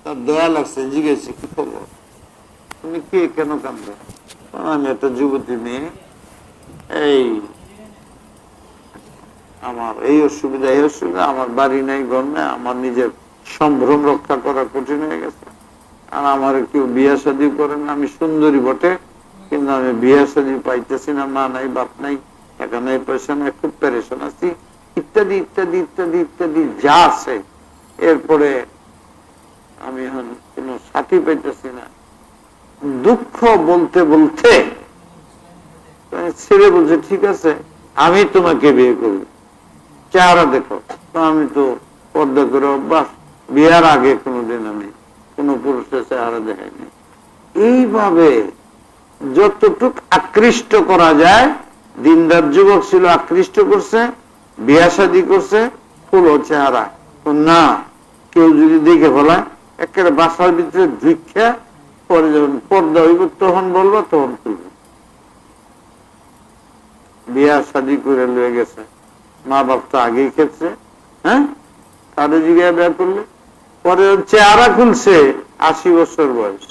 তার দয়া লাগছে, জিজ্ঞেস কি খবর, তুমি কে, কেন কাঁদবে? আমি একটা যুবতী মেয়ে, এই আমার এই অসুবিধা এই অসুবিধা, আমার বাড়ি নাই, ঘর নাই, আমার নিজের সম্ভ্রম রক্ষা করা কঠিন হয়ে গেছে, আর আমার কেউ বিয়া শাদী করেন না। আমি সুন্দরী বটে, কিন্তু আমি বিয়া শাদী পাইতেছি না, মা নাই, বাপ নাই, টাকা নাই, পয়সা নাই, খুব পেরেশান আছি, ইত্যাদি ইত্যাদি ইত্যাদি ইত্যাদি যা আছে। এরপরে আমি এখন কোন সাথী পাইতেছি না, দুঃখ বলতে বলতে ছেলে বলছে, ঠিক আছে আমি তোমাকে বিয়ে করব, চেহারা দেখো। তো আমি তো পর্দা করে অভ্যাস, বিয়ার আগে কোনোদিন আমি কোন পুরুষের চেহারা দেখাইনি। এইভাবে যতটুক আকৃষ্ট করা যায়, দিনদার যুবক ছিল, আকৃষ্ট করছে, বিয়া শাদী করছে, ফুল চেহারা না, কেউ যদি দেখে ফেলায় একেবারে বাসার ভিতরে ঢুকা, পরে যখন পর্দা হইব তখন বলবো, তখন তুলবে। বিয়া শাদী করে লয়ে গেছে, মা বাপ তো আগেই খেয়েছে, হ্যাঁ, তাদের জিজ্ঞাসা বিয়া করলে, পরে চেহারা খুলছে, 80 বছর বয়স,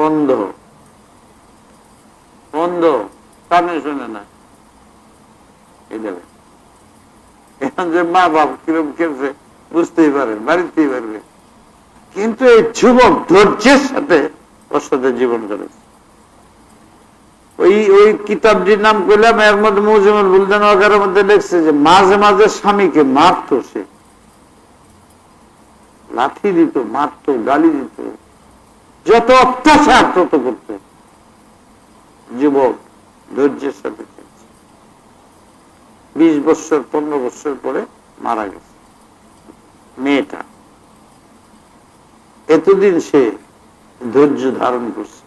অন্ধ, অন্ধ, কানে শুনে না। এই দেখে এখন যে মা বাপ কিরম খেলছে বুঝতেই পারে, বাড়িতেই পারবে। কিন্তু এই যুবক ধৈর্যের সাথে ওর সাথে জীবন করেছে। ওই কিতাবটির নাম করলাম, এর মধ্যে মুজিবুল বুলদান ওয়াকারের মধ্যে লিখছে যে মাঝে মাঝে স্বামীকে মারতো, সে লাঠি দিত, মারতো, গালি দিত, যত অত্যাচার তত করতে। যুবক ধৈর্যের সাথে 20 বছর 15 বছর পরে মারা গেছে মেয়েটা। এতদিন সে ধৈর্য ধারণ করছে,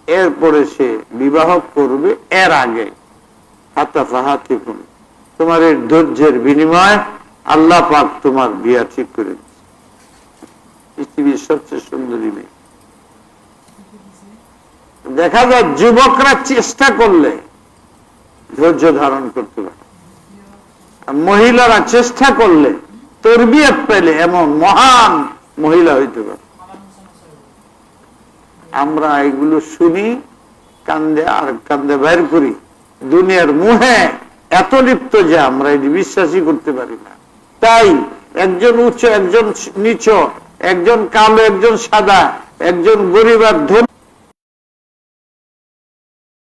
এরপরে সে বিবাহ করবে, এর আগে তোমার এই ধৈর্যের বিনিময় আল্লাহ পাক তোমার বিয়া ঠিক করে দিচ্ছে। পৃথিবীর সবচেয়ে সুন্দরী মেয়ে। দেখা যায় যুবকরা চেষ্টা করলে ধৈর্য ধারণ করতে পারে, মহিলারা চেষ্টা করলে তরবিয়ত পেলে এমন মহান মহিলা হইতে পারে। আমরা এগুলো শুনি, কান্দে আর কান্দে বাইর করি, দুনিয়ার মুহে এত লিপ্ত যে আমরা এটি বিশ্বাসই করতে পারি না। তাই একজন উচ্চ, একজন নিচ, একজন কালো, একজন সাদা, একজন গরিব আর ধনী